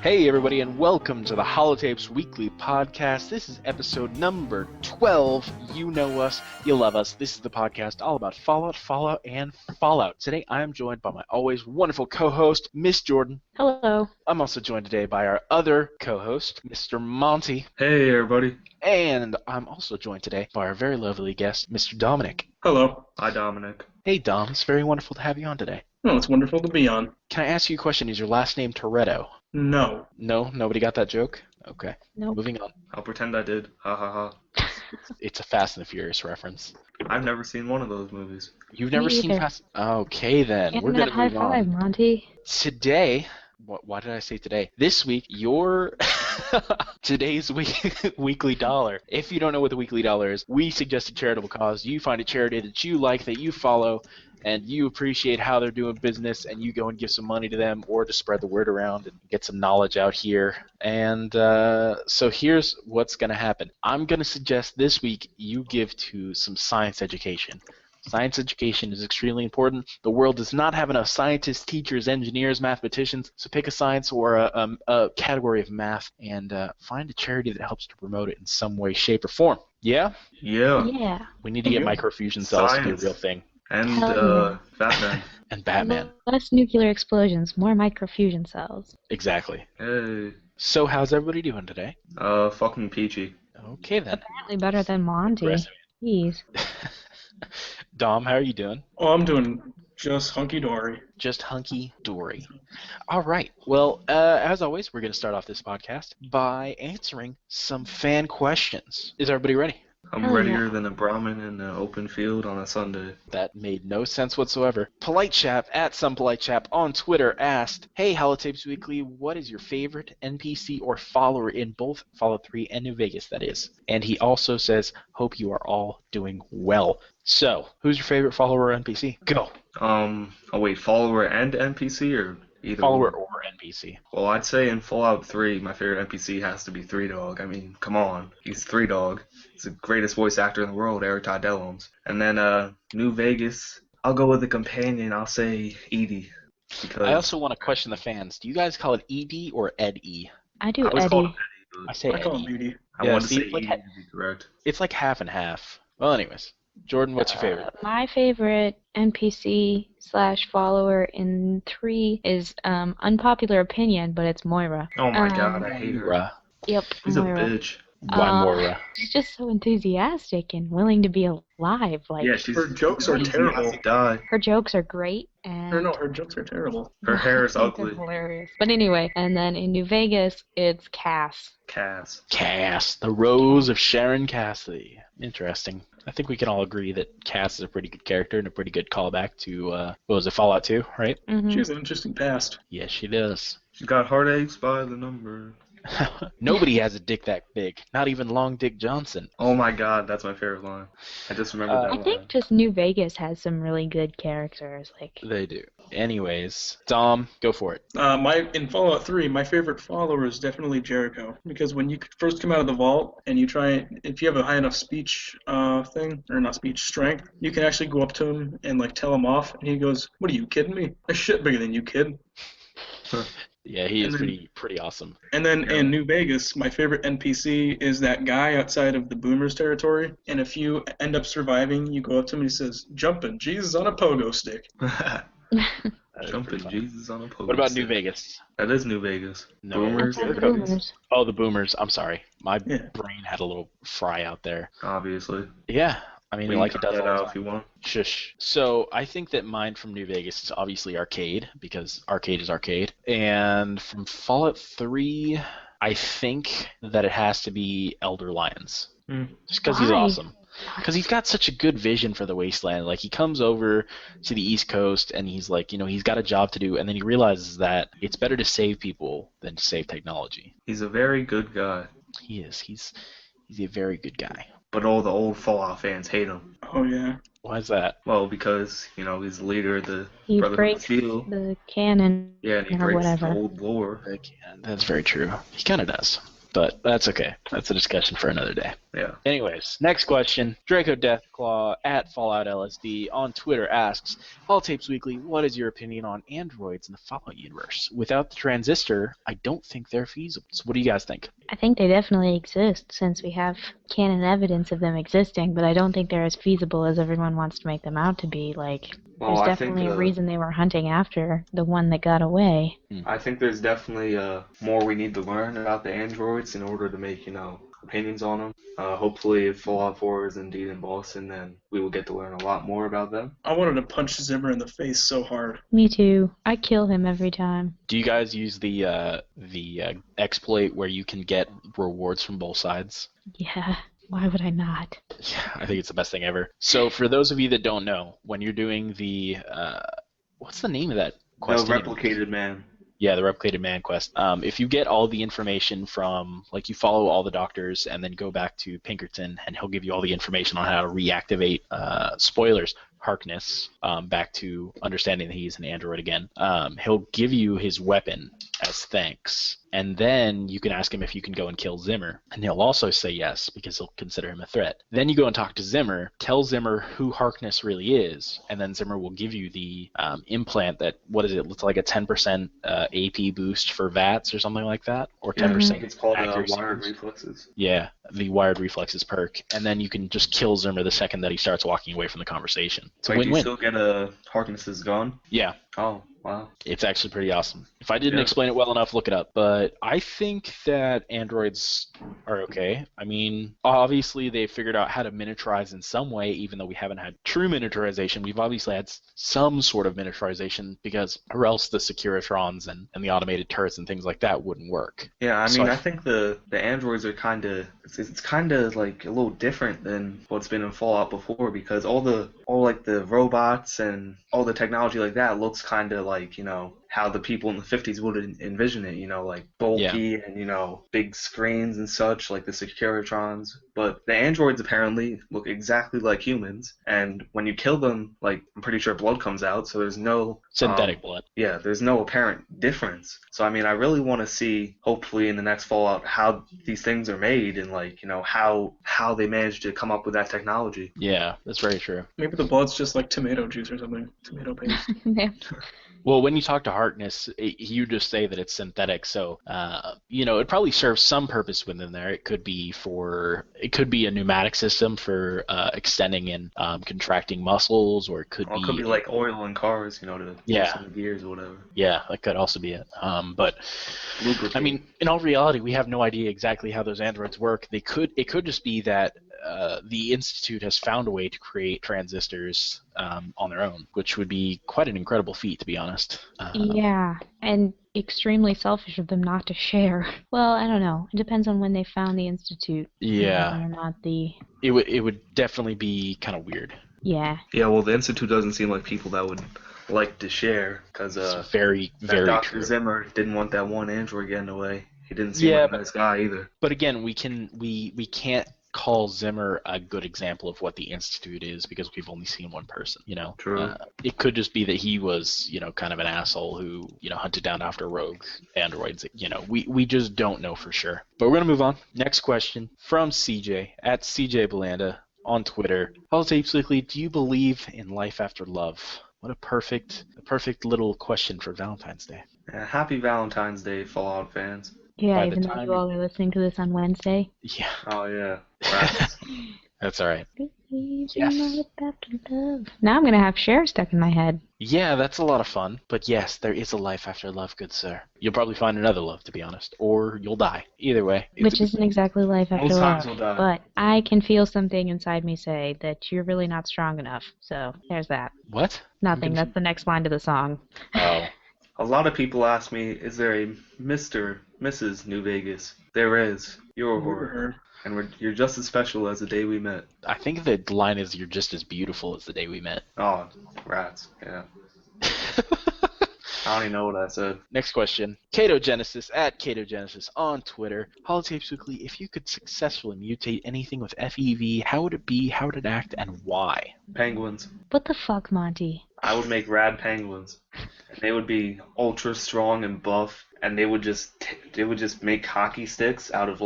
Hey everybody, and welcome to the Holotapes Weekly Podcast. This is episode number 12. You know us, you love us. This is the podcast all about Fallout, and Fallout. Today I am joined by my always wonderful co-host, Miss Jordan. Hello. I'm also joined today by our other co-host, Mr. Monty. Hey everybody. And I'm also joined today by our very lovely guest, Mr. Dominic. Hello. Hi Dominic. Hey Dom, it's very wonderful to have you on today. Oh, it's wonderful to be on. Can I ask you a question? Is your last name Toretto? No. No? Nobody got that joke? Okay. Nope. Moving on. I'll pretend I did. Ha ha ha. It's a Fast and the Furious reference. I've never seen one of those movies. You've never seen either. Fast? Okay then. Get We're that gonna high move five, on. Monty. Today, why did I say today? This week, your today's weekly dollar. If you don't know what the weekly dollar is, we suggest a charitable cause. You find a charity that you like, that you follow, and you appreciate how they're doing business, and you go and give some money to them, or to spread the word around and get some knowledge out here. And so here's what's going to happen. I'm going to suggest this week you give to some science education. Science education is extremely important. The world does not have enough scientists, teachers, engineers, mathematicians, so pick a science or a category of math and find a charity that helps to promote it in some way, shape, or form. Yeah? Yeah. Yeah. We need to get microfusion cells to be a Science. real thing. And Hell Batman. And Batman. Less nuclear explosions, more microfusion cells. Exactly. Hey. So how's everybody doing today? Fucking peachy. Okay then. Apparently better than Monty. Impressive. Jeez. Dom, how are you doing? Oh, I'm doing just hunky-dory. Just hunky-dory. All right. Well, as always, we're going to start off this podcast by answering some fan questions. Is everybody ready? I'm Hell readier yeah. than a Brahmin in an open field on a Sunday. That made no sense whatsoever. Polite Chap, at some Polite Chap on Twitter, asked, "Hey, Holotapes Weekly, what is your favorite NPC or follower in both Fallout 3 and New Vegas, that is?" And he also says, "Hope you are all doing well." So, who's your favorite follower or NPC? Go. Oh wait, follower and NPC or either Follower one? or NPC. Well, I'd say in Fallout 3, my favorite NPC has to be Three Dog. I mean, come on. He's Three Dog. He's the greatest voice actor in the world, Eric Tydellums. And then New Vegas, I'll go with the companion. I'll say Edie. Because I also want to question the fans. Do you guys call it ED or ED-E? I do I was called Eddie. Eddie, I say I call him Eddie. Beauty. but I Yeah, want to see, say it's like Edie to be correct. It's like half and half. Well, anyways. Jordan, what's your favorite? My favorite NPC / follower in 3 is unpopular opinion, but it's Moira. Oh my god, I hate her. Moira. Yep, She's Moira. a bitch. Why Moira? She's just so enthusiastic and willing to be alive. Like, Yeah, she's Her jokes are she terrible. has to die. her jokes are great, and Or no, her jokes are terrible. Her hair is I think they're ugly. hilarious. But anyway, and then in New Vegas, it's Cass. Cass. Cass, the Rose of Sharon Cassidy. Interesting. I think we can all agree that Cass is a pretty good character and a pretty good callback to, what was it, Fallout 2, right? Mm-hmm. She has an interesting past. Yes, she does. She's got heartaches by the number. Nobody has a dick that big. Not even Long Dick Johnson. Oh my god, that's my favorite line. I just remembered that I line. think just New Vegas has some really good characters. Like, They do. Anyways, Dom, go for it. In Fallout 3, my favorite follower is definitely Jericho, because when you first come out of the vault and you try, if you have a high enough speech strength, you can actually go up to him and like tell him off, and he goes, "What are you kidding me? A shit bigger than you, kid." Yeah, he is And then- pretty awesome. And then Yeah. in New Vegas, my favorite NPC is that guy outside of the Boomers territory. And if you end up surviving, you go up to him and he says, "Jumping Jesus on a pogo stick." Jumping Jesus on a post. What about New Vegas? That is New Vegas. No. Boomers, that's yeah, the boomers. Oh, the Boomers. I'm sorry. My Yeah. brain had a little fry out there. obviously. Yeah. I mean, We like can it does cut all that the out time. if you want. Shush. So I think that mine from New Vegas is obviously Arcade, because Arcade is Arcade. And from Fallout 3, I think that it has to be Elder Lions. Just because he's Why? awesome. Because he's got such a good vision for the wasteland. Like, he comes over to the East Coast, and he's like, he's got a job to do, and then he realizes that it's better to save people than to save technology. He's a very good guy. He is. He's a very good guy. But all the old Fallout fans hate him. Oh, yeah. Why is that? Well, because, he's the leader of the He Brotherhood of breaks Steel. the canon Yeah, and he or breaks whatever. the old lore. That's very true. He kind of does. But that's okay. That's a discussion for another day. Yeah. Anyways, next question. Draco Deathclaw at Fallout LSD on Twitter asks, Holotapes Weekly, what is your opinion on androids in the Fallout universe? Without the transistor, I don't think they're feasible. So what do you guys think? I think they definitely exist since we have canon evidence of them existing, but I don't think they're as feasible as everyone wants to make them out to be. Like, Well, there's I think, definitely a reason they were hunting after the one that got away. I think there's definitely more we need to learn about the androids in order to make, opinions on them. Hopefully, if Fallout 4 is indeed in Boston, then we will get to learn a lot more about them. I wanted to punch Zimmer in the face so hard. Me too. I kill him every time. Do you guys use the exploit where you can get rewards from both sides? Yeah. Why would I not? Yeah, I think it's the best thing ever. So for those of you that don't know, when you're doing the what's the name of that quest? No, Replicated Man. Yeah, the Replicated Man quest. If you get all the information from, like, you follow all the doctors and then go back to Pinkerton, and he'll give you all the information on how to reactivate, spoilers, Harkness, back to understanding that he's an android again. He'll give you his weapon as thanks, and then you can ask him if you can go and kill Zimmer, and he'll also say yes because he'll consider him a threat. Then you go and talk to Zimmer, tell Zimmer who Harkness really is, and then Zimmer will give you the implant that, what is it, looks like a 10% AP boost for VATS or something like that, or 10% I think it's called accuracy Wired boost. Reflexes. Yeah, the Wired Reflexes perk, and then you can just kill Zimmer the second that he starts walking away from the conversation. It's a Wait, do you win-win. still get a Harkness's gun? Yeah. Oh, wow. It's actually pretty awesome. If I didn't Yeah. explain it well enough, look it up. But I think that androids are okay. I mean, obviously they figured out how to miniaturize in some way, even though we haven't had true miniaturization. We've obviously had some sort of miniaturization, because or else the Securitrons and the automated turrets and things like that wouldn't work. Yeah, I So mean, I think the androids are kind of it's kind of like a little different than what's been in Fallout before, because all the robots and all the technology like that looks kind of like, how the people in the 50s would envision it, like bulky and, big screens and such, like the Securitrons. But the androids apparently look exactly like humans, and when you kill them, like, I'm pretty sure blood comes out, so there's no Synthetic blood. Yeah, there's no apparent difference. So, I mean, I really want to see, hopefully in the next Fallout, how these things are made, and, like, how they managed to come up with that technology. Yeah, that's very true. Maybe the blood's just like tomato juice or something. Tomato paste. Yeah. Well, when you talk to Harkness, you just say that it's synthetic, so it probably serves some purpose within there. It could be a pneumatic system for extending and contracting muscles, or it could be like oil in cars, to loosen the gears or whatever. Yeah, that could also be it. But Lubricate. I mean, in all reality, we have no idea exactly how those androids work. It could just be that the Institute has found a way to create transistors on their own, which would be quite an incredible feat, to be honest. Yeah, and extremely selfish of them not to share. Well, I don't know. It depends on when they found the Institute. Yeah. Whether or not It would definitely be kind of weird. Yeah. Yeah, well, the Institute doesn't seem like people that would like to share, because It's very, very Dr. true. Zimmer didn't want that one android getting away. He didn't seem like a nice guy either. But again, we can't call Zimmer a good example of what the Institute is, because we've only seen one person, True. It could just be that he was, kind of an asshole who, hunted down after rogue androids. We just don't know for sure. But we're going to move on. Next question from CJ, at CJ Belanda on Twitter. Holotapes Weekly, do you believe in life after love? What a perfect little question for Valentine's Day. Happy Valentine's Day, Fallout fans. Yeah, By the even though time you all are listening to this on Wednesday. Yeah, Oh, yeah. Right. that's all right. Believe Yes. in life after love. Now I'm going to have Cher stuck in my head. Yeah, that's a lot of fun. But yes, there is a life after love, good sir. You'll probably find another love, to be honest. Or you'll die. Either way. Which isn't exactly life after Most love. times we'll die. But I can feel something inside me say that you're really not strong enough. So there's that. What? Nothing. That's the next line to the song. Oh. A lot of people ask me, is there a Mr. Mrs. New Vegas? There is. You're a horror. And you're just as special as the day we met. I think the line is, you're just as beautiful as the day we met. Oh, rats. Yeah. I don't even know what I said. Next question. Catogenesis, at Catogenesis on Twitter. Holotapes Weekly, if you could successfully mutate anything with FEV, how would it be, how would it act, and why? Penguins. What the fuck, Monty? I would make rad penguins, and they would be ultra strong and buff, and they would just make hockey sticks out of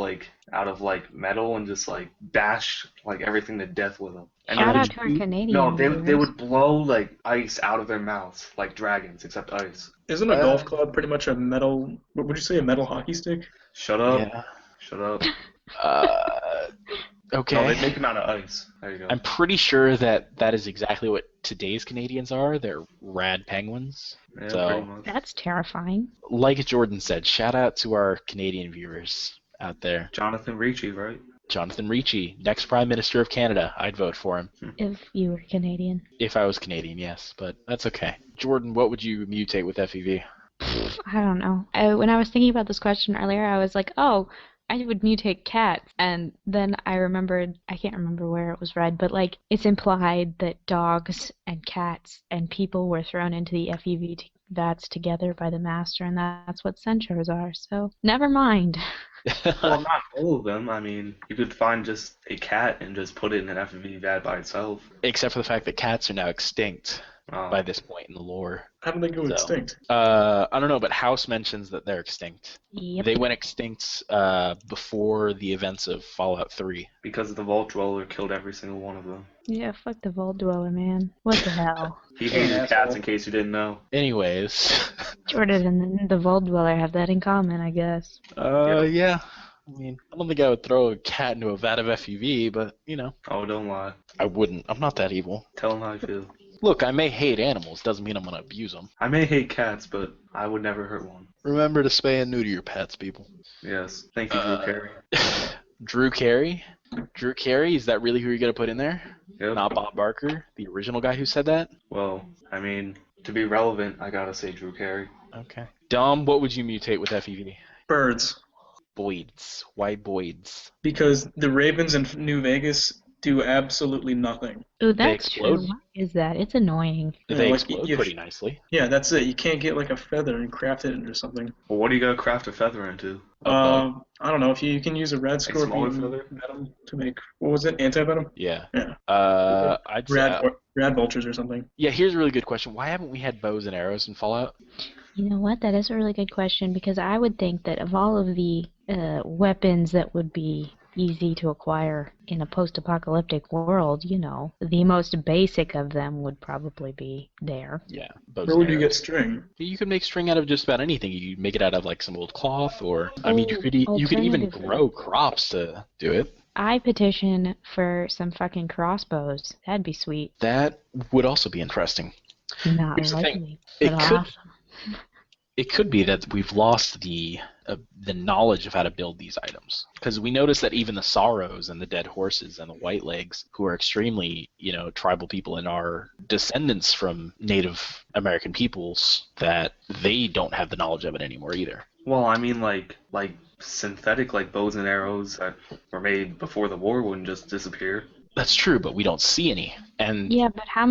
metal and just like bash like everything to death with them. And Shout they out would, to our no, Canadian they viewers. would blow like ice out of their mouths like dragons, except ice. Isn't a golf club pretty much a metal? What would you say? A metal hockey stick? Shut up. Yeah. Shut up. Okay. No, they make them out of ice. There you go. I'm pretty sure that is exactly what today's Canadians are. They're rad penguins. Yeah, So- pretty much. That's terrifying. Like Jordan said, shout out to our Canadian viewers out there. Jonathan Ricci, right? Jonathan Ricci, next Prime Minister of Canada. I'd vote for him. If you were Canadian. If I was Canadian, yes, but that's okay. Jordan, what would you mutate with FEV? I don't know. When I was thinking about this question earlier, I was like, oh, I would mutate cats. And then I remembered, I can't remember where it was read, but like it's implied that dogs and cats and people were thrown into the FEV vats together by the master, and that's what censors are. So never mind. Well, not all of them. I mean, you could find just a cat and just put it in an FMV vat by itself. Except for the fact that cats are now extinct Oh. by this point in the lore. How did they go So, extinct? I don't know, but House mentions that they're extinct. Yep. They went extinct before the events of Fallout 3. Because the Vault Dweller killed every single one of them. Yeah, fuck the Vault Dweller, man. What the hell? He hated asshole. cats, in case you didn't know. Anyways, Jordan and the Vault Dweller have that in common, I guess. yeah. I mean, I don't think I would throw a cat into a vat of FEV, but, you know, Oh, don't lie. I wouldn't. I'm not that evil. Tell him how you feel. Look, I may hate animals, doesn't mean I'm going to abuse them. I may hate cats, but I would never hurt one. Remember to spay and neuter your pets, people. Yes. Thank you, Drew Carey. Drew Carey? Drew Carey, is that really who you're going to put in there? Yep. Not Bob Barker, the original guy who said that? Well, I mean, to be relevant, I gotta say Drew Carey. Okay. Dom, what would you mutate with FEV? Birds. Boyds. Why Boyds? Because the Ravens in New Vegas do absolutely nothing. Ooh, that's explode. true. What is that? It's annoying. Yeah, They like, explode you- pretty nicely. Yeah, that's it. You can't get like a feather and craft it into something. Well, what do you gotta craft a feather into? Uh-oh. I don't know if you can use a red smaller scorpion feather? venom to make, what was it, anti-venom? Yeah. Yeah. I'd say, Rad vultures or something. yeah, here's a really good question. Why haven't we had bows and arrows in Fallout? You know what? That is a really good question, because I would think that of all of the weapons that would be easy to acquire in a post-apocalyptic world, you know, the most basic of them would probably be there. Yeah, bows Where and would you get arrows. string? You could make string out of just about anything. You could make it out of like some old cloth, or I mean, you could even Alternatively. grow crops to do it. I petition for some fucking crossbows. That'd be sweet. That would also be interesting. Not Here's the thing. likely, It but could- awesome. It could be that we've lost the knowledge of how to build these items, because we notice that even the Sorrows and the Dead Horses and the White Legs, who are extremely, you know, tribal people and are descendants from Native American peoples, that they don't have the knowledge of it anymore either. Well, I mean, like synthetic, like bows and arrows that were made before the war wouldn't just disappear. That's true, but we don't see any. And Yeah, but how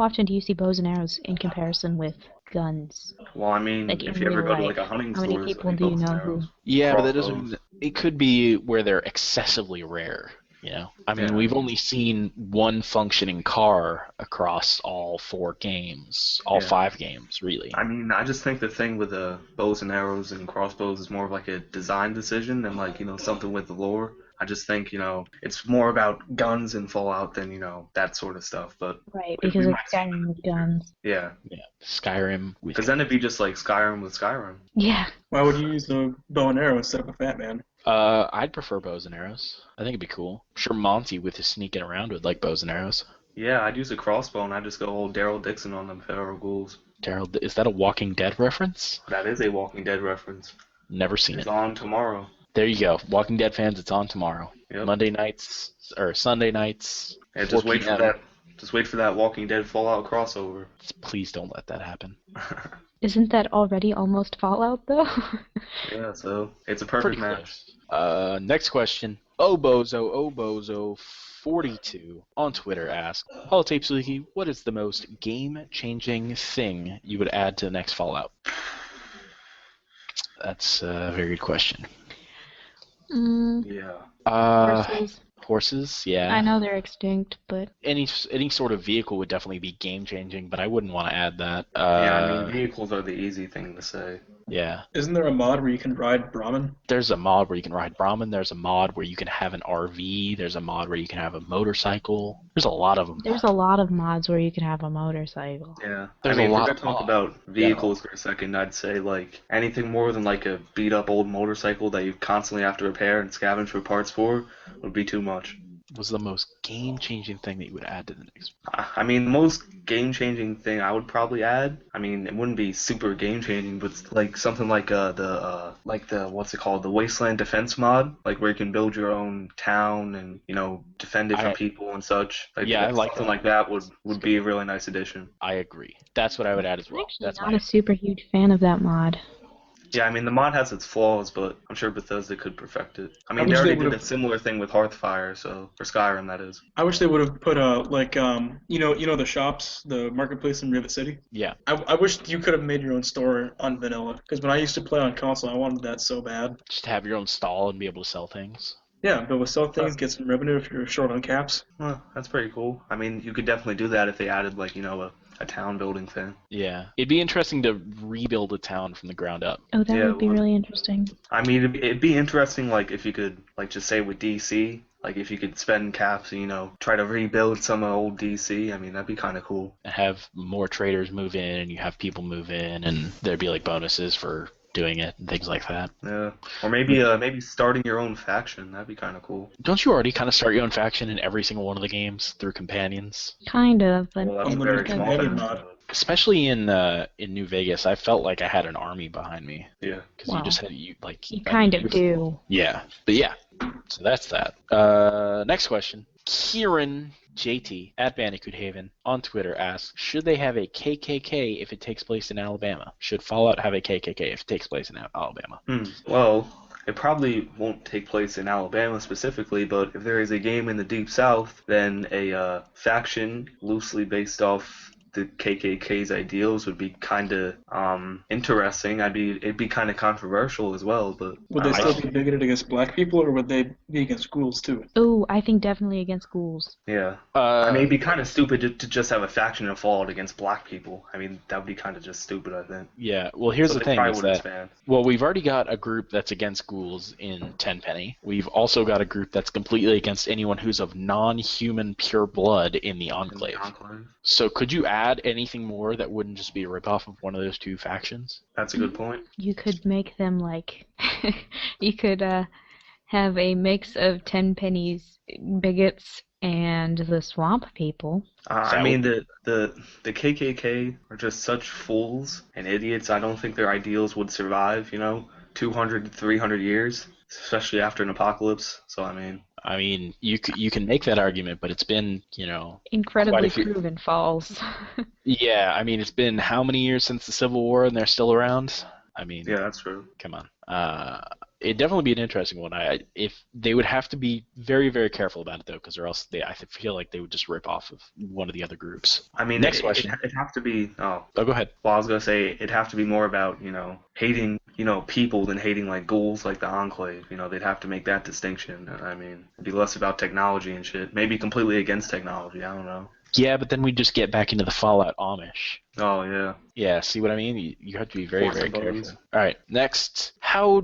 often do you see bows and arrows in comparison with guns? Well, I mean, Like, if in you ever real go to life, like a hunting how store, many there's people like do you bows and know who? arrows. yeah, but that Crossbows. doesn't mean it could be where they're excessively rare. You know, I mean, Yeah. we've only seen one functioning car across all 4 games, all Yeah. 5 games, really. I mean, I just think the thing with the bows and arrows and crossbows is more of like a design decision than like, you know, something with the lore. I just think, you know, it's more about guns and Fallout than, you know, that sort of stuff. But Right, If because we it's Skyrim with guns. yeah, Yeah, Skyrim with because then it'd be just like Skyrim with Skyrim. Yeah. Why would you use the bow and arrow instead of a fat man? I'd prefer bows and arrows. I think it'd be cool. I'm sure Monty with his sneaking around would like bows and arrows. Yeah, I'd use a crossbow and I'd just go old Daryl Dixon on them feral ghouls. Daryl, is that a Walking Dead reference? That is a Walking Dead reference. Never seen It's it. on tomorrow. There you go. Walking Dead fans, it's on tomorrow. Yep. Monday nights or Sunday nights. Yeah, 4 just wait for p.m. that. Just wait for that Walking Dead Fallout crossover. Please don't let that happen. Isn't that already almost Fallout, though? Yeah, so it's a perfect Pretty match. close. Next question. Obozo42 on Twitter asks, Holotapes Wiki, what is the most game-changing thing you would add to the next Fallout? That's a very good question. Mm, Yeah. versus Horses, yeah. I know they're extinct, but Any sort of vehicle would definitely be game changing, but I wouldn't want to add that. Yeah, I mean, vehicles are the easy thing to say. Yeah. Isn't there a mod where you can ride Brahmin? There's a mod where you can ride Brahmin. There's a mod where you can have an RV. There's a mod where you can have a motorcycle. There's a lot of them. there's a lot of mods where you can have a motorcycle. Yeah. There's I mean, a if lot we're gonna talk of about vehicles for a second, I'd say like anything more than like a beat up old motorcycle that you constantly have to repair and scavenge for parts for would be too much. Was the most game-changing thing that you would add to the next? I mean, the most game-changing thing I would probably add. I mean, it wouldn't be super game-changing, but like something like the what's it called, the Wasteland Defense mod, like where you can build your own town and defend it from people and such. Like, Yeah, I like something that. like that would be a really nice addition. I agree. That's what I would add as I'm well. actually That's not a super huge fan of that mod. Yeah, I mean, the mod has its flaws, but I'm sure Bethesda could perfect it. I mean, wish they already they did a would've- similar thing with Hearthfire, for Skyrim, that is. I wish they would have put the shops, the marketplace in Rivet City. Yeah. I wish you could have made your own store on vanilla, because when I used to play on console, I wanted that so bad. Just have your own stall and be able to sell things. Yeah, but with sell things, get some revenue if you're short on caps. Well, that's pretty cool. I mean, you could definitely do that if they added, like, a town building thing. Yeah. It'd be interesting to rebuild a town from the ground up. Oh, that Yeah, would be well- really interesting. I mean, it'd be interesting, like, if you could, like, just say with DC, like, if you could spend caps and, try to rebuild some old DC, I mean, that'd be kind of cool. And have more traders move in, and you have people move in, and there'd be like bonuses for doing it and things like that. Yeah. Or maybe starting your own faction, that'd be kind of cool. Don't you already kind of start your own faction in every single one of the games through companions? Kind of, but Well, that's a Unlimited very small companion faction. mod. Especially in New Vegas, I felt like I had an army behind me Yeah. because Wow. you just had you kind of do. Yeah, but yeah. So that's that. Next question. Kieran JT at Bandicoot Haven on Twitter asks, should they have a KKK if it takes place in Alabama? Should Fallout have a KKK if it takes place in Alabama? Well, it probably won't take place in Alabama specifically, but if there is a game in the Deep South, then a faction loosely based off the KKK's ideals would be kind of interesting. It'd be kind of controversial as well, but Would they still be bigoted against black people, or would they be against schools too? Oh, I think definitely against schools. yeah. I I mean, it'd be kind of stupid to just have a faction of Fallout against black people. I mean, that would be kind of just stupid, I think. yeah. Well, here's So the they thing: probably is wouldn't that expand. well, we've already got a group that's against ghouls in Tenpenny. We've also got a group that's completely against anyone who's of non-human pure blood in the Enclave. So could you add anything more that wouldn't just be a ripoff of one of those two factions? That's a good point. You could make them like, you could have a mix of Tenpenny's bigots and the swamp people. I mean, the KKK are just such fools and idiots. I don't think their ideals would survive, 200 to 300 years, especially after an apocalypse. So, I mean, you can make that argument, but it's been, Incredibly Quite a few. proven false. yeah, I mean, it's been how many years since the Civil War and they're still around? I mean, yeah, that's true. come on. It'd definitely be an interesting one. If they would have to be very, very careful about it, though, because or else I feel like they would just rip off of one of the other groups. I mean, Next question. It'd have to be. Oh, Oh, go ahead. well, I was gonna say it'd have to be more about hating people than hating like ghouls like the Enclave. They'd have to make that distinction. I mean, it'd be less about technology and shit. Maybe completely against technology. I don't know. Yeah, but then we just get back into the Fallout Amish. Oh yeah. Yeah, see what I mean? You have to be very, Force very of bones. careful. All right, next. How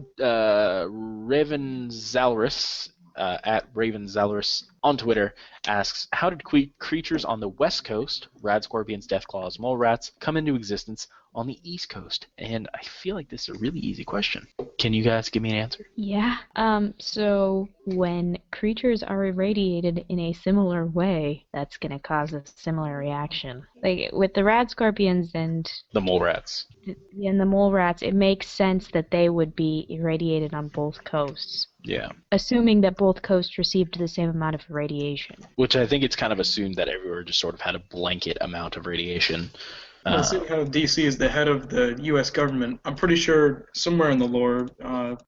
Ravenzalrus, at Ravenzalrus on Twitter, asks, how did creatures on the West Coast, rad scorpions, deathclaws, mole rats, come into existence on the East Coast? And I feel like this is a really easy question. Can you guys give me an answer? Yeah. So when creatures are irradiated in a similar way, that's going to cause a similar reaction. Like with the rad scorpions and The mole rats. the mole rats, it makes sense that they would be irradiated on both coasts, Yeah. assuming that both coasts received the same amount of radiation. Which I think it's kind of assumed that everywhere just sort of had a blanket amount of radiation. Well, seeing how DC is the head of the U.S. government, I'm pretty sure somewhere in the lore,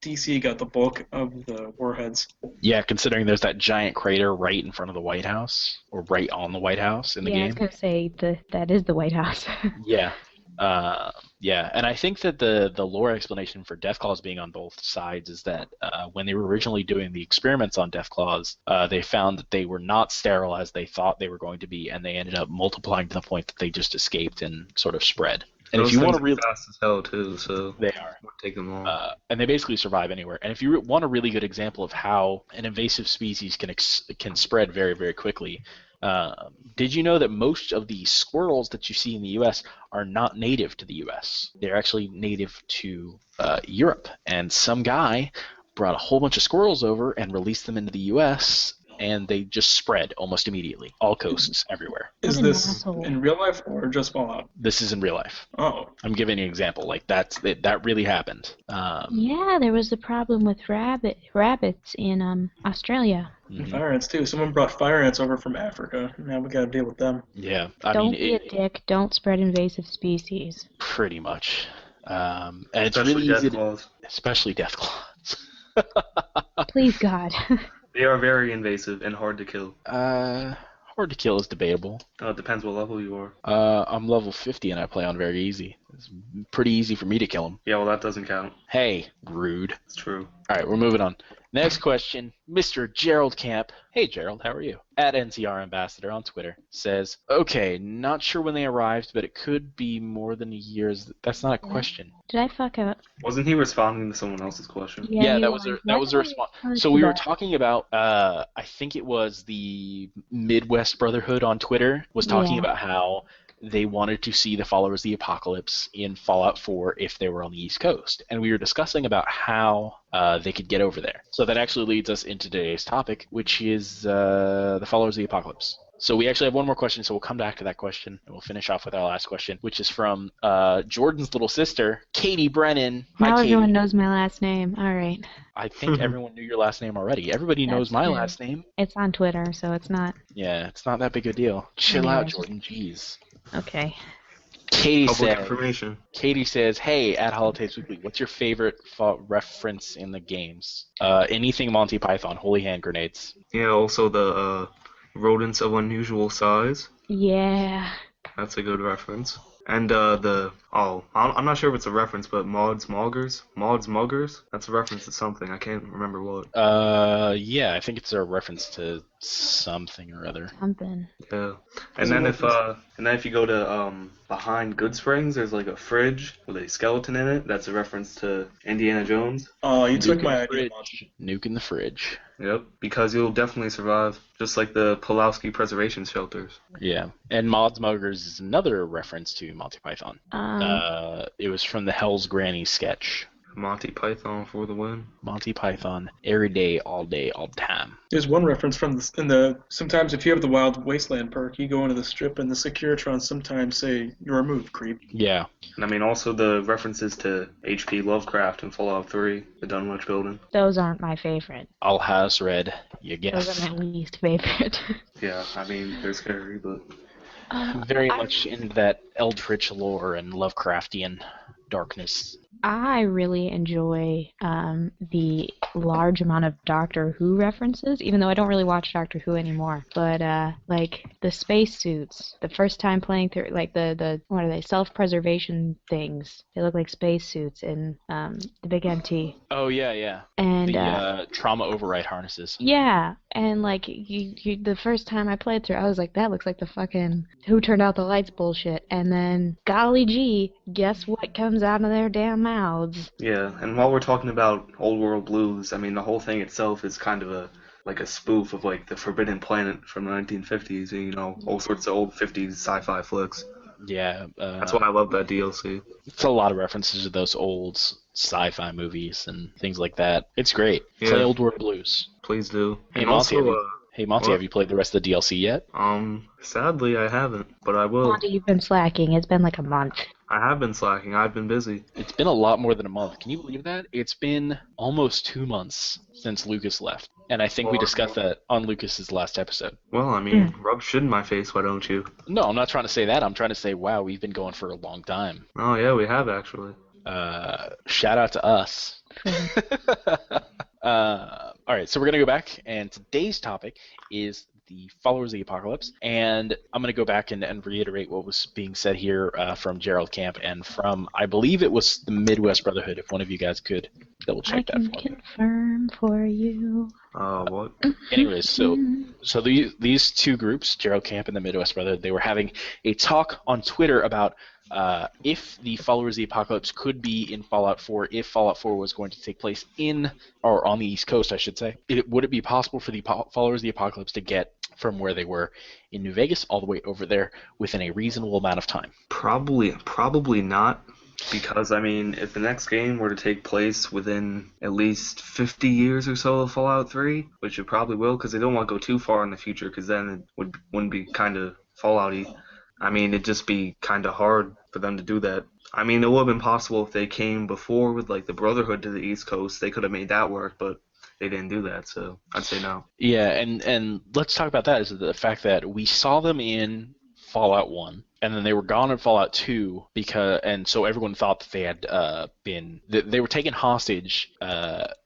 DC got the bulk of the warheads. Yeah, considering there's that giant crater right in front of the White House, or right on the White House in the I was game. going to say that is the White House. Yeah. Yeah, and I think that the lore explanation for Deathclaws being on both sides is that when they were originally doing the experiments on Deathclaws, they found that they were not sterile as they thought they were going to be, and they ended up multiplying to the point that they just escaped and sort of spread. And Those if you want things to are really, fast as hell too, so they it are. won't take them long. And they basically survive anywhere. And if you want a really good example of how an invasive species can spread very, very quickly, did you know that most of the squirrels that you see in the U.S. are not native to the U.S.? They're actually native to Europe. And some guy brought a whole bunch of squirrels over and released them into the U.S., and they just spread almost immediately, all coasts, everywhere. Is What an this asshole. in real life or just Fallout? This is in real life. Oh, I'm giving you an example. Like that really happened. Yeah, there was a problem with rabbits in Australia. and Mhm. fire ants too. Someone brought fire ants over from Africa. Now we gotta deal with them. Yeah, I Don't mean, be a dick. Don't spread invasive species. pretty much. And it's Especially really easy, Deathclaws. especially Deathclaws. Please, God. They are very invasive and hard to kill. Hard to kill is debatable. It depends what level you are. I'm level 50 and I play on very easy. It's pretty easy for me to kill him. Yeah, well, that doesn't count. Hey, rude. It's true. All right, we're moving on. Next question, Mr. Gerald Camp. Hey, Gerald, how are you? At NCR Ambassador on Twitter says, okay, not sure when they arrived, but it could be more than a year. That's not a question. Did I fuck up? Wasn't he responding to someone else's question? Yeah, you that was a response. So we were talking about, I think it was the Midwest Brotherhood on Twitter was talking Yeah. about how they wanted to see the followers of the apocalypse in Fallout 4 if they were on the East Coast. And we were discussing about how they could get over there. So that actually leads us into today's topic, which is the followers of the apocalypse. So we actually have one more question, so we'll come back to that question, and we'll finish off with our last question, which is from Jordan's little sister, Katie Brennan. Hi, Now Katie. everyone knows my last name. All right. I think everyone knew your last name already. Everybody knows That's my true. last name. It's on Twitter, so it's not. Yeah, it's not that big a deal. Chill Yeah, out, it's just- Jordan. Jeez. Okay. Public information. Katie says, hey, at Holotapes Weekly, what's your favorite reference in the games? Anything Monty Python, holy hand grenades. Yeah, also the rodents of unusual size. Yeah. That's a good reference. And I'm not sure if it's a reference, but Maud's Muggers. That's a reference to something. I can't remember what. Yeah, I think it's a reference to something or other. Something. Yeah. And then if you go to behind Good Springs, there's like a fridge with a skeleton in it. That's a reference to Indiana Jones. Oh, you took Nuke my in the idea, fridge. Monty. Nuke in the fridge. Yep. Because you'll definitely survive, just like the Pulowski preservation shelters. Yeah. And Maud's Muggers is another reference to Monty Python. It was from the Hell's Granny sketch. Monty Python for the win. Monty Python, every day, all the time. There's one reference from sometimes if you have the Wild Wasteland perk, you go into the strip and the Securitrons sometimes say, "You're removed, creep." Yeah. And I mean also the references to H.P. Lovecraft in Fallout 3, the Dunwich building. Those aren't my favorite. All has read, you Those guess. are my least favorite. Yeah, I mean they're scary, but Very much in that eldritch lore and Lovecraftian darkness. I really enjoy the large amount of Doctor Who references, even though I don't really watch Doctor Who anymore. But like the spacesuits, the first time playing through, like the what are they, self-preservation things? They look like spacesuits in the Big NT. Oh, yeah. And The trauma override harnesses. yeah, and like you, the first time I played through, I was like, that looks like the fucking who turned out the lights bullshit. And then, golly gee, guess what comes out of their damn mouths? yeah. And while we're talking about old world blues, I mean the whole thing itself is kind of a spoof of like the Forbidden Planet from the 1950s, and, you know, all sorts of old 50s sci-fi flicks. Yeah. That's why I love that DLC. It's a lot of references to those old sci-fi movies and things like that. It's great. Yeah. Play Old World Blues. Please do. Hey, And Monty, also, Monty, what? have you played the rest of the DLC yet? sadly I haven't, but I will. Monty, you've been slacking. It's been like a month. I have been slacking. I've been busy. It's been a lot more than a month. Can you believe that? It's been almost 2 months since Lucas left. And I think we discussed that on Lucas's last episode. Well, I mean, rub shit in my face, why don't you? No, I'm not trying to say that. I'm trying to say, wow, we've been going for a long time. Oh yeah, we have actually. Shout out to us. All right, so we're going to go back, and today's topic is the Followers of the Apocalypse. And I'm going to go back and reiterate what was being said here from Gerald Camp and from, I believe it was the Midwest Brotherhood, if one of you guys could double check that for me. I can confirm for you. What? Anyways, so these two groups, Gerald Camp and the Midwest Brotherhood, they were having a talk on Twitter about if the Followers of the Apocalypse could be in Fallout 4, if Fallout 4 was going to take place or on the East Coast, I should say. Would it be possible for the Followers of the Apocalypse to get from where they were in New Vegas all the way over there within a reasonable amount of time? Probably not. Because, I mean, if the next game were to take place within at least 50 years or so of Fallout 3, which it probably will, because they don't want to go too far in the future, because then it wouldn't be kind of Fallout-y. I mean, it'd just be kind of hard for them to do that. I mean, it would have been possible if they came before with, like, the Brotherhood to the East Coast. They could have made that work, but they didn't do that, so I'd say no. Yeah, and let's talk about that, is the fact that we saw them in Fallout 1, and then they were gone in Fallout 2 and so everyone thought that they had they were taken hostage.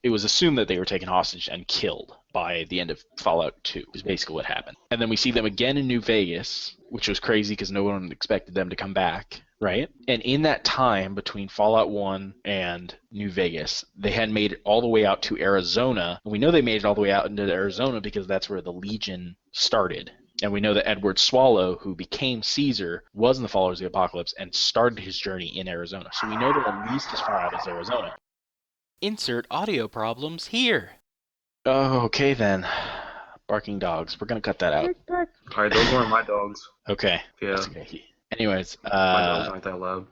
It was assumed that they were taken hostage and killed by the end of Fallout 2 is basically what happened. And then we see them again in New Vegas, which was crazy because no one expected them to come back, right? And in that time between Fallout 1 and New Vegas, they had made it all the way out to Arizona. And we know they made it all the way out into Arizona because that's where the Legion started. And we know that Edward Swallow, who became Caesar, was in the Followers of the Apocalypse and started his journey in Arizona. So we know they're at least as far out as Arizona. Insert audio problems here. Oh, okay then. Barking dogs. We're going to cut that out. Alright, those weren't my dogs. Okay. Yeah. That's okay. Anyways. My dogs aren't that loud.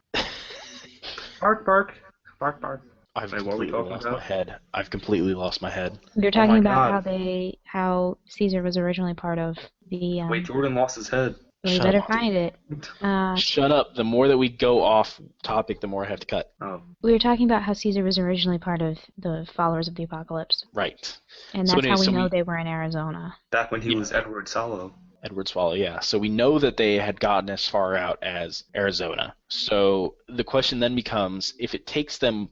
Bark, bark. Bark, bark. I've Wait, what are we completely talking lost about? my head. I've completely lost my head. You're talking my about God. how Caesar was originally part of the. Wait, Jordan lost his head. We Shut better up. find it. Shut up. The more that we go off topic, the more I have to cut. Oh. We were talking about how Caesar was originally part of the Followers of the Apocalypse, Right. and So that's anyways, how so we know we- they were in Arizona. Back when he Yeah. was Edward Swallow. Edward Swallow, yeah. So we know that they had gotten as far out as Arizona. So the question then becomes, if it takes them,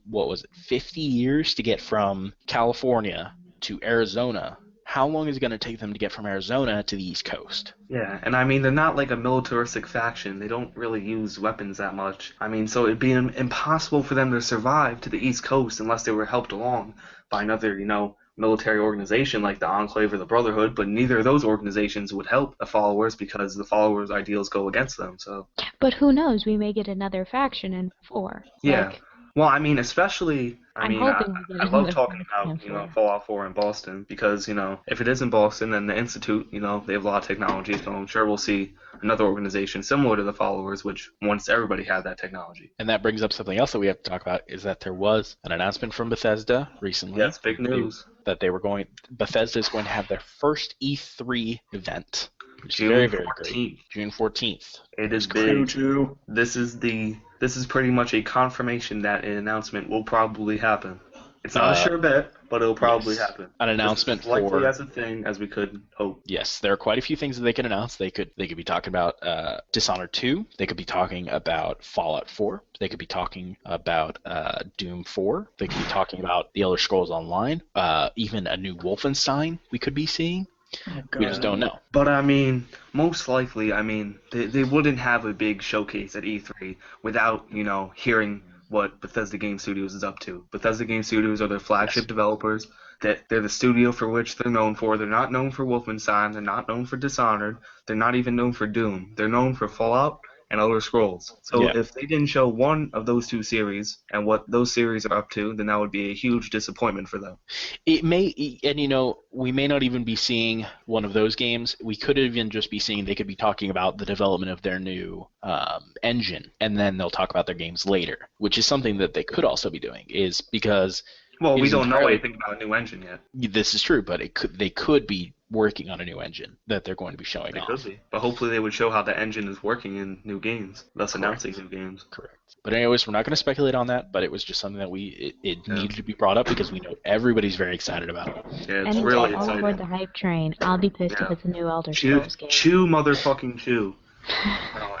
50 years to get from California to Arizona, how long is it going to take them to get from Arizona to the East Coast? Yeah, and I mean, they're not like a militaristic faction. They don't really use weapons that much. I mean, so it'd be impossible for them to survive to the East Coast unless they were helped along by another, military organization like the Enclave or the Brotherhood, but neither of those organizations would help the followers because the followers' ideals go against them, so... But who knows? We may get another faction in 4. Yeah. Like, Well, I mean, especially, I I'm mean, hoping we get I love another talking faction about, in 4. Fallout 4 in Boston because, if it is in Boston, then the Institute, they have a lot of technology, so I'm sure we'll see another organization similar to the Followers, which wants everybody to have that technology. And that brings up something else that we have to talk about, is that there was an announcement from Bethesda recently. Yeah, it's big news. That Bethesda is going to have their first E3 event. Which is June very, very 14th. great. June 14th. It is Crew big. 2. This is pretty much a confirmation that an announcement will probably happen. It's not a sure bet, but it'll probably yes. happen. An announcement It's as likely for as a thing as we could hope. Yes, there are quite a few things that they can announce. They could be talking about Dishonored 2. They could be talking about Fallout 4. They could be talking about Doom 4. They could be talking about The Elder Scrolls Online. Even a new Wolfenstein we could be seeing. Oh, We just don't know. But I mean, most likely, they wouldn't have a big showcase at E3 without, hearing what Bethesda Game Studios is up to. Bethesda Game Studios are their flagship developers. They're the studio for which they're known for. They're not known for Wolfenstein. They're not known for Dishonored. They're not even known for Doom. They're known for Fallout and Elder Scrolls. So Yeah. if they didn't show one of those two series and what those series are up to, then that would be a huge disappointment for them. It may, and we may not even be seeing one of those games. We could even just be seeing, they could be talking about the development of their new engine, and then they'll talk about their games later, which is something that they could also be doing, is because... Well, we is don't know entirely- anything about a new engine yet. This is true, but they could be working on a new engine that they're going to be showing They off. could be. But hopefully they would show how the engine is working in new games, thus announcing new games. Correct. But anyways, we're not going to speculate on that, but it was just something that it Yeah. needed to be brought up because we know everybody's very excited about it. Yeah, it's And really all aboard the exciting. hype train. I'll be pissed if Yeah. it's a new Elder Chew, Scrolls game. chew, motherfucking chew.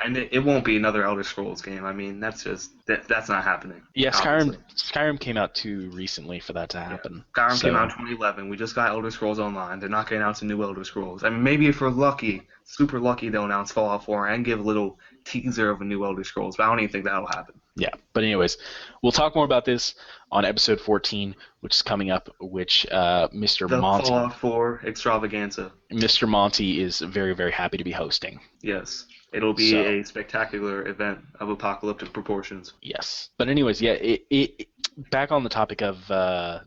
and it won't be another Elder Scrolls game. I mean, that's not happening. Yeah, obviously. Skyrim came out too recently for that to happen. Yeah. Skyrim came So- out in 2011. We just got Elder Scrolls Online. They're not going to announce a new Elder Scrolls. I mean, maybe if we're lucky, super lucky, they'll announce Fallout 4 and give a little teaser of a new Elder Scrolls, but I don't even think that'll happen. Yeah, but anyways, we'll talk more about this on episode 14, which is coming up, which Mr. The Monty, Fallout 4 extravaganza. Mr. Monty is very, very happy to be hosting. Yes. It'll be So- a spectacular event of apocalyptic proportions. Yes, but anyways, yeah, it back on the topic of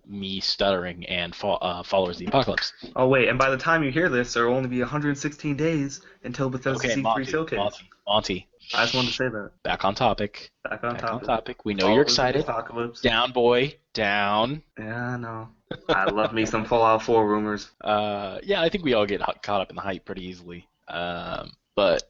me stuttering and Followers of the Apocalypse. Oh, wait, and by the time you hear this, there will only be 116 days until Bethesda Okay, C3 Showcase. Monty, I just wanted to say that. back on topic. Back on topic. We know Followers you're of the excited. Apocalypse. Down, boy, down. Yeah, I know. I love me some Fallout 4 rumors. Yeah, I think we all get caught up in the hype pretty easily. But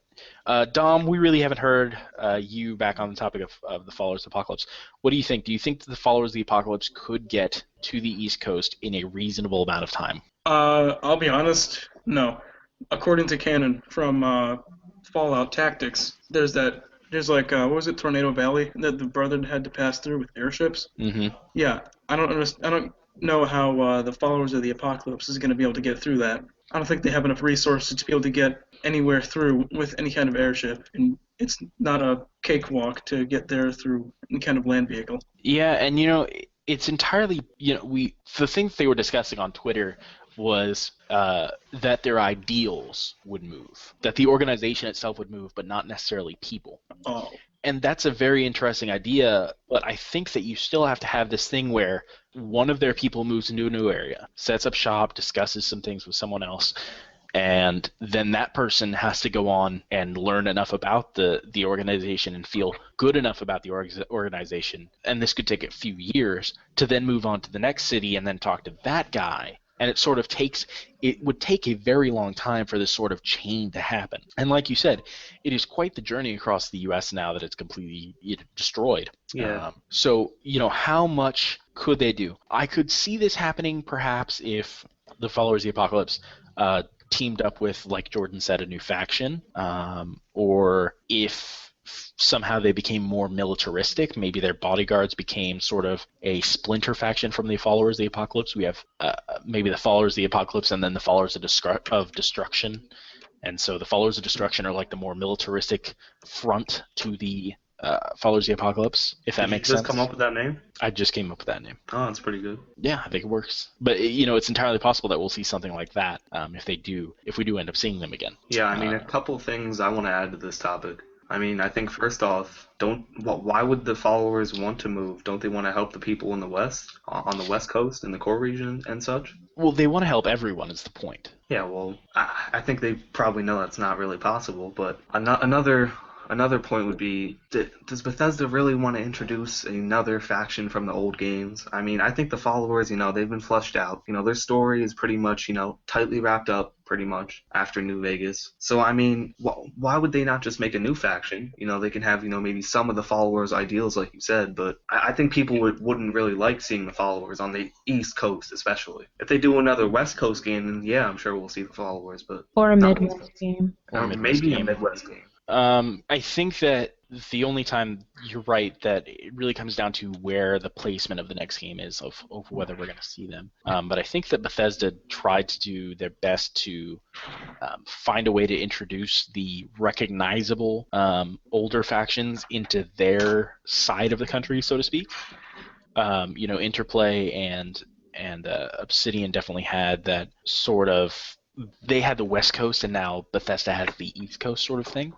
Dom, we really haven't heard you back on the topic of the Followers of the Apocalypse. What do you think? Do you think that the Followers of the Apocalypse could get to the East Coast in a reasonable amount of time? I'll be honest, no. According to canon from Fallout Tactics, there's like what was it, Tornado Valley that the Brethren had to pass through with airships? Mm-hmm. Yeah, I don't know how the Followers of the Apocalypse is going to be able to get through that. I don't think they have enough resources to be able to get anywhere through with any kind of airship, and it's not a cakewalk to get there through any kind of land vehicle. Yeah, and it's entirely the thing that they were discussing on Twitter was that their ideals would move, that the organization itself would move, but not necessarily people. Oh. And that's a very interesting idea, but I think that you still have to have this thing where one of their people moves into a new area, sets up shop, discusses some things with someone else, and then that person has to go on and learn enough about the organization and feel good enough about the organization, and this could take a few years, to then move on to the next city and then talk to that guy. And it would take a very long time for this sort of chain to happen. And like you said, it is quite the journey across the U.S. now that it's completely destroyed. Yeah. So, how much could they do? I could see this happening perhaps if the Followers of the Apocalypse teamed up with, like Jordan said, a new faction, or if somehow they became more militaristic. Maybe their bodyguards became sort of a splinter faction from the Followers of the Apocalypse. We have maybe the Followers of the Apocalypse and then the Followers of Destruction. And so the Followers of Destruction are like the more militaristic front to the Followers of the Apocalypse, if that makes sense. Did you just come up with that name? I just came up with that name. Oh, that's pretty good. Yeah, I think it works. But, it's entirely possible that we'll see something like that if we do end up seeing them again. Yeah, I mean, a couple things I want to add to this topic. I mean, I think first off, why would the Followers want to move? Don't they want to help the people in the West, on the West Coast, in the core region and such? Well, they want to help everyone is the point. Yeah, well, I think they probably know that's not really possible, but another point would be, does Bethesda really want to introduce another faction from the old games? I mean, I think the Followers, they've been fleshed out. Their story is pretty much, tightly wrapped up pretty much after New Vegas. So, I mean, why would they not just make a new faction? They can have, maybe some of the Followers' ideals, like you said, but I think people wouldn't really like seeing the Followers on the East Coast, especially. If they do another West Coast game, then yeah, I'm sure we'll see the Followers, but... Or a Midwest game. Or maybe a Midwest game. I think that the only time you're right that it really comes down to where the placement of the next game is of whether we're going to see them. But I think that Bethesda tried to do their best to find a way to introduce the recognizable older factions into their side of the country, so to speak. Interplay and Obsidian definitely had that sort of. They had the West Coast, and now Bethesda has the East Coast sort of thing.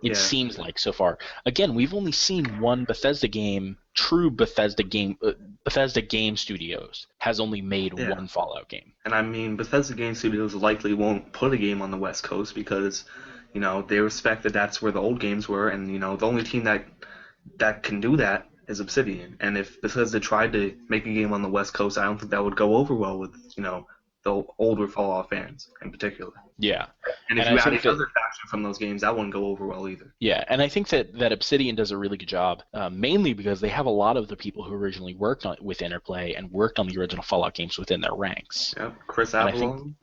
It seems like so far. Again, we've only seen one Bethesda game. True Bethesda Game Studios has only made one Fallout game. And I mean, Bethesda Game Studios likely won't put a game on the West Coast because, they respect that that's where the old games were, and the only team that can do that is Obsidian. And if Bethesda tried to make a game on the West Coast, I don't think that would go over well with the older Fallout fans in particular. Yeah. And if you add another faction from those games, that wouldn't go over well either. Yeah, and I think that Obsidian does a really good job, mainly because they have a lot of the people who originally worked with Interplay and worked on the original Fallout games within their ranks. Yep, Chris Avalon,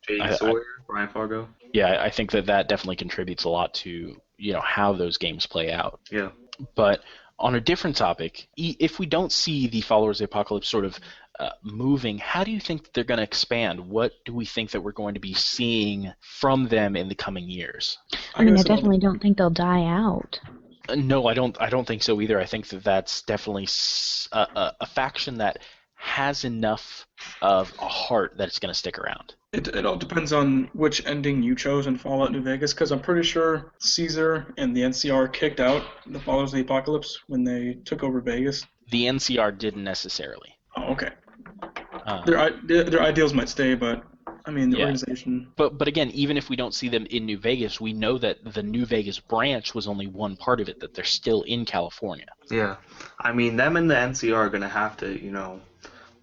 J.D. Sawyer, Brian Fargo. Yeah, I think that definitely contributes a lot to how those games play out. Yeah. But on a different topic, if we don't see the Followers of the Apocalypse sort of moving, how do you think they're going to expand? What do we think that we're going to be seeing from them in the coming years? I mean, I definitely don't think they'll die out. No, I don't think so either. I think that that's definitely a faction that has enough of a heart that it's going to stick around. It all depends on which ending you chose in Fallout New Vegas, because I'm pretty sure Caesar and the NCR kicked out the Followers of the Apocalypse when they took over Vegas. The NCR didn't necessarily. Oh, okay. Their ideals might stay, but I mean the organization. But again, even if we don't see them in New Vegas, we know that the New Vegas branch was only one part of it. That they're still in California. Yeah, I mean them and the NCR are gonna have to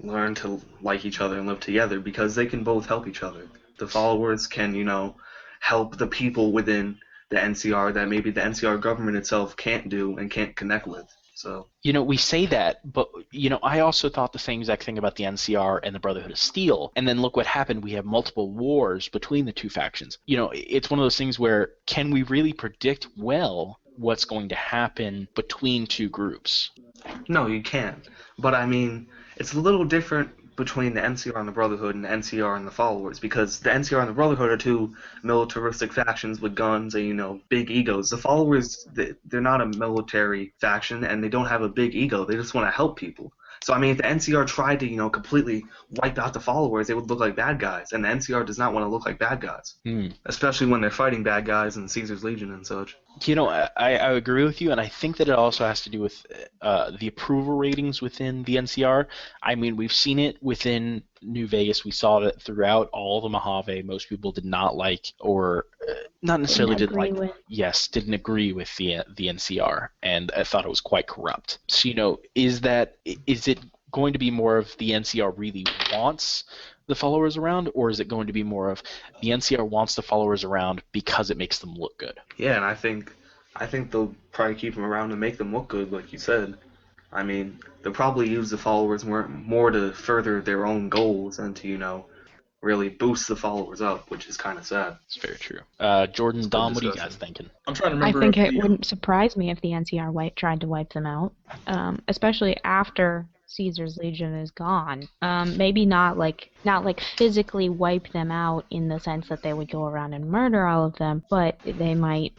learn to like each other and live together because they can both help each other. The followers can help the people within the NCR that maybe the NCR government itself can't do and can't connect with. So we say that, but I also thought the same exact thing about the NCR and the Brotherhood of Steel, and then look what happened. We have multiple wars between the two factions. It's one of those things where can we really predict well what's going to happen between two groups? No, you can't. But I mean, it's a little different between the NCR and the Brotherhood and the NCR and the Followers, because the NCR and the Brotherhood are two militaristic factions with guns and big egos. The Followers, they're not a military faction and they don't have a big ego. They just want to help people. So I mean, if the NCR tried to completely wipe out the Followers, they would look like bad guys, and the NCR does not want to look like bad guys, especially when they're fighting bad guys in Caesar's Legion and such. I agree with you, and I think that it also has to do with the approval ratings within the NCR. I mean, we've seen it within New Vegas. We saw it throughout all the Mojave. Most people did not like, or not necessarily didn't agree with the NCR, and I thought it was quite corrupt. So, is it going to be more of the NCR really wants the followers around, or is it going to be more of the NCR wants the followers around because it makes them look good? Yeah, and I think they'll probably keep them around to make them look good, like you said. I mean, they'll probably use the followers more to further their own goals and to, really boost the followers up, which is kind of sad. It's very true. Jordan, Dom, what are you guys thinking? I'm trying to remember. I think it wouldn't surprise me if the NCR tried to wipe them out, especially after Caesar's Legion is gone. Maybe not like physically wipe them out in the sense that they would go around and murder all of them, but they might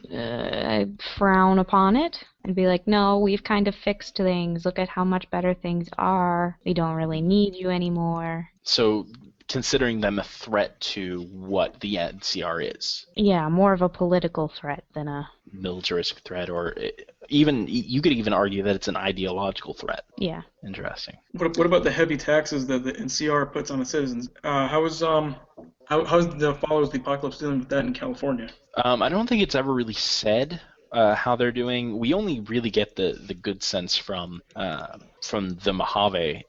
frown upon it and be like, no, we've kind of fixed things. Look at how much better things are. We don't really need you anymore. So considering them a threat to what the NCR is. Yeah, more of a political threat than a militaristic threat, or even you could even argue that it's an ideological threat. Yeah. Interesting. What about the heavy taxes that the NCR puts on its citizens? How's the Followers of the Apocalypse dealing with that in California? I don't think it's ever really said how they're doing. We only really get the good sense from the Mojave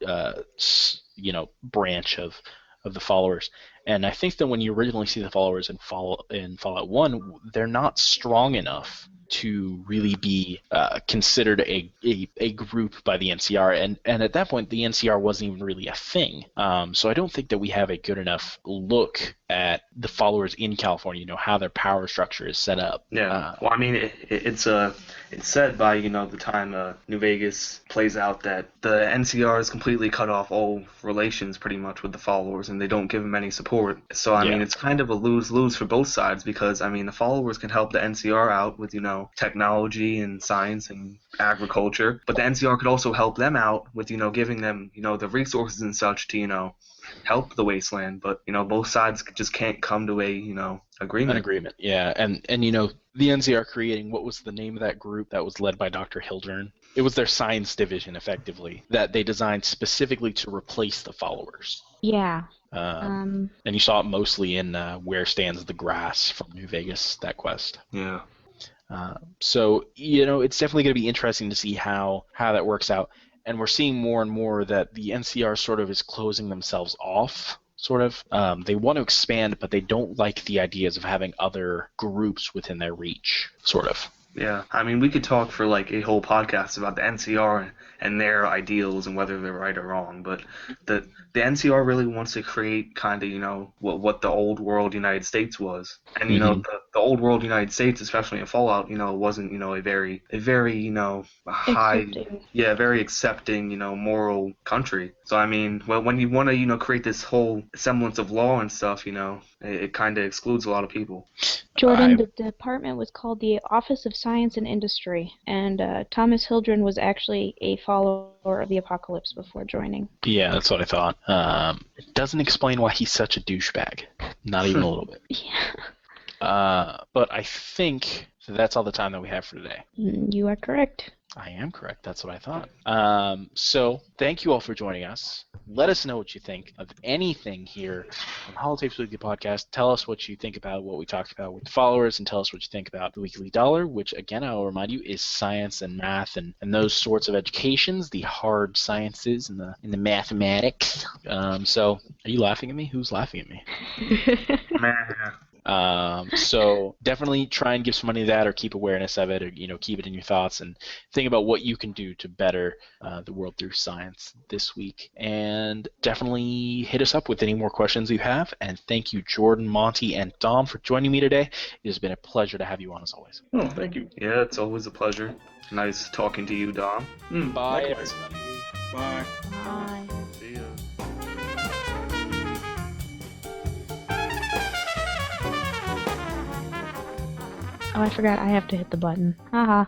branch of the followers. And I think that when you originally see the followers in Fallout 1, they're not strong enough to really be considered a group by the NCR. And at that point, the NCR wasn't even really a thing. So I don't think that we have a good enough look at the followers in California, how their power structure is set up. Yeah. Well, I mean, it's said by, the time New Vegas plays out that the NCR has completely cut off all relations pretty much with the followers, and they don't give them any support. So, I mean, it's kind of a lose-lose for both sides because, I mean, the followers can help the NCR out with, technology and science and agriculture, but the NCR could also help them out with, giving them, the resources and such to, help the wasteland. But, both sides just can't come to a, agreement. An agreement, yeah. And the NCR creating, what was the name of that group that was led by Dr. Hildern? It was their science division, effectively, that they designed specifically to replace the followers. Yeah. And you saw it mostly in Where Stands the Grass from New Vegas, that quest. Yeah. So, it's definitely going to be interesting to see how that works out. And we're seeing more and more that the NCR sort of is closing themselves off, sort of. They want to expand, but they don't like the ideas of having other groups within their reach, sort of. Yeah, I mean, we could talk for like a whole podcast about the NCR and their ideals and whether they're right or wrong, but the NCR really wants to create kind of, what the old world United States was. And, the the old world United States, especially in Fallout, wasn't, a very, high, Accepting. yeah, very accepting, moral country. So, I mean, well, when you want to, create this whole semblance of law and stuff, it kind of excludes a lot of people. Jordan, the department was called the Office of Science and Industry, and Thomas Hildren was actually a follower of the Apocalypse before joining. Yeah, that's what I thought. It doesn't explain why he's such a douchebag. Not even a little bit. Yeah. But I think that's all the time that we have for today. You are correct. I am correct. That's what I thought. So thank you all for joining us. Let us know what you think of anything here on Holotapes Weekly Podcast. Tell us what you think about what we talked about with the followers, and tell us what you think about the Weekly Dollar, which, again, I will remind you, is science and math and those sorts of educations, the hard sciences and the mathematics. So are you laughing at me? Who's laughing at me? So definitely try and give some money to that, or keep awareness of it, or keep it in your thoughts, and think about what you can do to better the world through science this week. And definitely hit us up with any more questions you have. And thank you, Jordan, Monty, and Dom, for joining me today. It has been a pleasure to have you on, as always. Oh, thank you. Yeah, it's always a pleasure. Nice talking to you, Dom. Bye, Likewise. everybody. Bye. Bye. See ya. Oh, I forgot I have to hit the button. Haha.